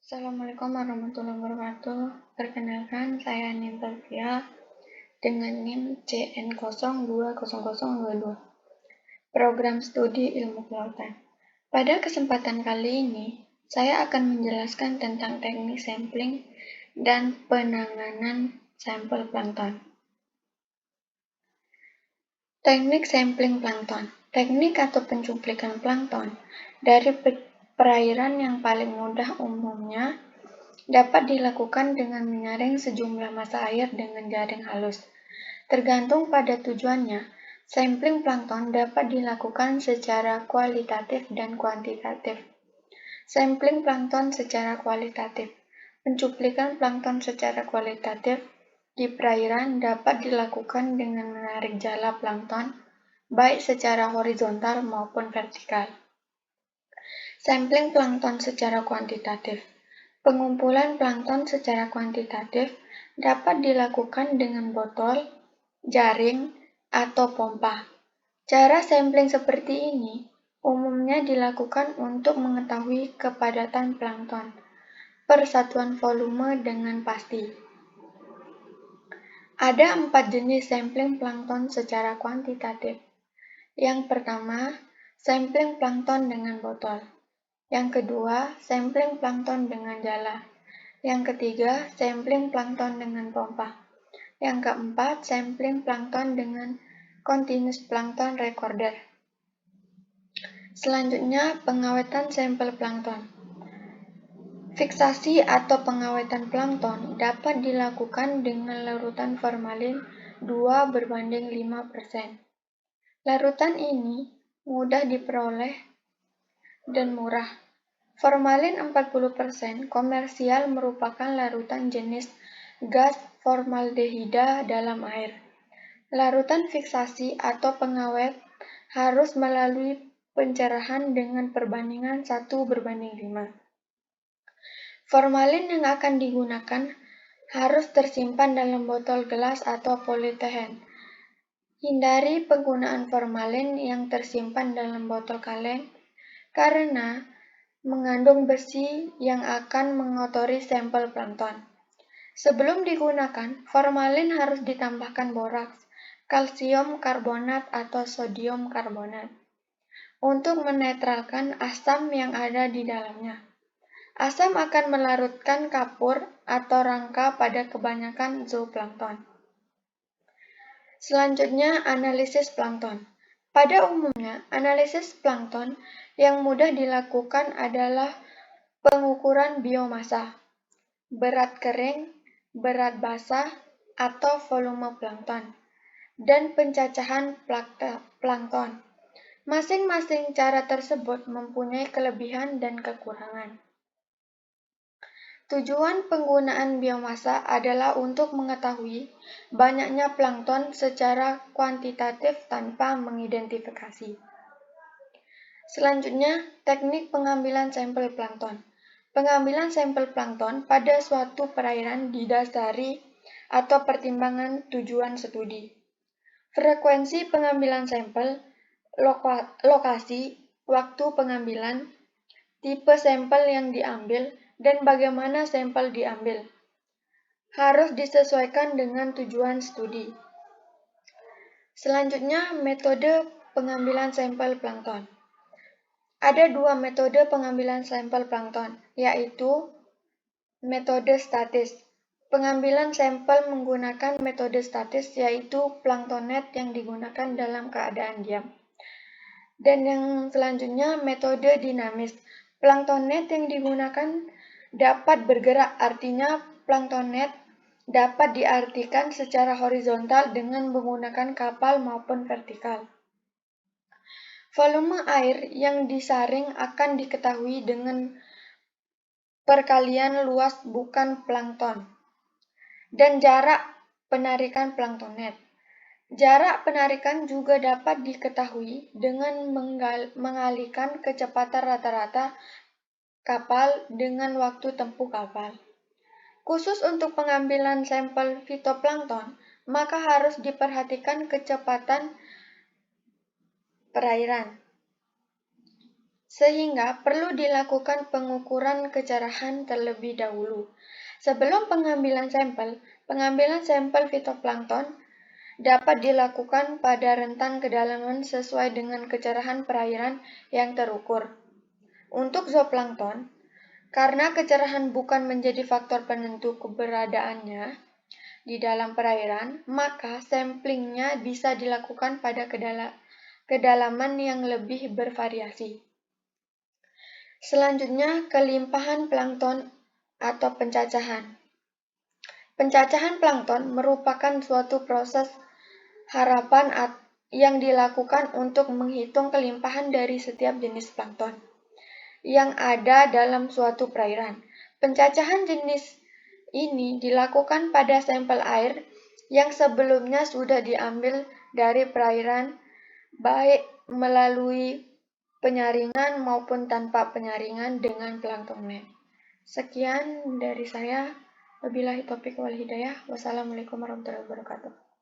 Assalamualaikum warahmatullahi wabarakatuh. Perkenalkan, saya Nintalvia dengan NIM CN020022, Program Studi Ilmu Kelautan. Pada kesempatan kali ini, saya akan menjelaskan tentang teknik sampling dan penanganan sampel plankton. Teknik sampling plankton. Teknik atau pencuplikan plankton dari perairan yang paling mudah umumnya dapat dilakukan dengan menyaring sejumlah massa air dengan jaring halus. Tergantung pada tujuannya, sampling plankton dapat dilakukan secara kualitatif dan kuantitatif. Sampling plankton secara kualitatif. Pencuplikan plankton secara kualitatif di perairan dapat dilakukan dengan menarik jala plankton, baik secara horizontal maupun vertikal. Sampling plankton secara kuantitatif. Pengumpulan plankton secara kuantitatif dapat dilakukan dengan botol, jaring, atau pompa. Cara sampling seperti ini umumnya dilakukan untuk mengetahui kepadatan plankton per satuan volume dengan pasti. Ada 4 jenis sampling plankton secara kuantitatif. Yang pertama, sampling plankton dengan botol. Yang kedua, sampling plankton dengan jala. Yang ketiga, sampling plankton dengan pompa. Yang keempat, sampling plankton dengan continuous plankton recorder. Selanjutnya, pengawetan sampel plankton. Fiksasi atau pengawetan plankton dapat dilakukan dengan larutan formalin 2:5%. Larutan ini mudah diperoleh dan murah. Formalin 40% komersial merupakan larutan jenis gas formaldehida dalam air. Larutan fiksasi atau pengawet harus melalui pencerahan dengan perbandingan 1:5. Formalin yang akan digunakan harus tersimpan dalam botol gelas atau poliethen. Hindari penggunaan formalin yang tersimpan dalam botol kaleng karena mengandung besi yang akan mengotori sampel plankton. Sebelum digunakan, formalin harus ditambahkan boraks, kalsium karbonat atau sodium karbonat untuk menetralkan asam yang ada di dalamnya. Asam akan melarutkan kapur atau rangka pada kebanyakan zooplankton. Selanjutnya, analisis plankton. Pada umumnya, analisis plankton yang mudah dilakukan adalah pengukuran biomassa, berat kering, berat basah, atau volume plankton, dan pencacahan plankton. Masing-masing cara tersebut mempunyai kelebihan dan kekurangan. Tujuan penggunaan biomassa adalah untuk mengetahui banyaknya plankton secara kuantitatif tanpa mengidentifikasi. Selanjutnya, teknik pengambilan sampel plankton. Pengambilan sampel plankton pada suatu perairan didasari atau pertimbangan tujuan studi. Frekuensi pengambilan sampel, lokasi, waktu pengambilan, tipe sampel yang diambil, dan bagaimana sampel diambil harus disesuaikan dengan tujuan studi. Selanjutnya, metode pengambilan sampel plankton. Ada 2 metode pengambilan sampel plankton, yaitu metode statis. Pengambilan sampel menggunakan metode statis yaitu planktonet yang digunakan dalam keadaan diam. Dan yang selanjutnya metode dinamis. Planktonet yang digunakan dapat bergerak, artinya planktonet dapat diartikan secara horizontal dengan menggunakan kapal maupun vertikal. Volume air yang disaring akan diketahui dengan perkalian luas bukan plankton dan jarak penarikan planktonet. Jarak penarikan juga dapat diketahui dengan mengalihkan kecepatan rata-rata kapal dengan waktu tempuh kapal. Khusus untuk pengambilan sampel fitoplankton, maka harus diperhatikan kecepatan perairan. sehingga perlu dilakukan pengukuran kecerahan terlebih dahulu. Sebelum pengambilan sampel fitoplankton dapat dilakukan pada rentan kedalaman sesuai dengan kecerahan perairan yang terukur. Untuk zooplankton, karena kecerahan bukan menjadi faktor penentu keberadaannya di dalam perairan, maka samplingnya bisa dilakukan pada kedalaman yang lebih bervariasi. Selanjutnya, kelimpahan plankton atau pencacahan. Pencacahan plankton merupakan suatu proses harapan yang dilakukan untuk menghitung kelimpahan dari setiap jenis plankton yang ada dalam suatu perairan. Pencacahan jenis ini dilakukan pada sampel air yang sebelumnya sudah diambil dari perairan, baik melalui penyaringan maupun tanpa penyaringan dengan plankton net. Sekian dari saya. Wabillahi taufiq wal hidayah. Wassalamualaikum warahmatullahi wabarakatuh.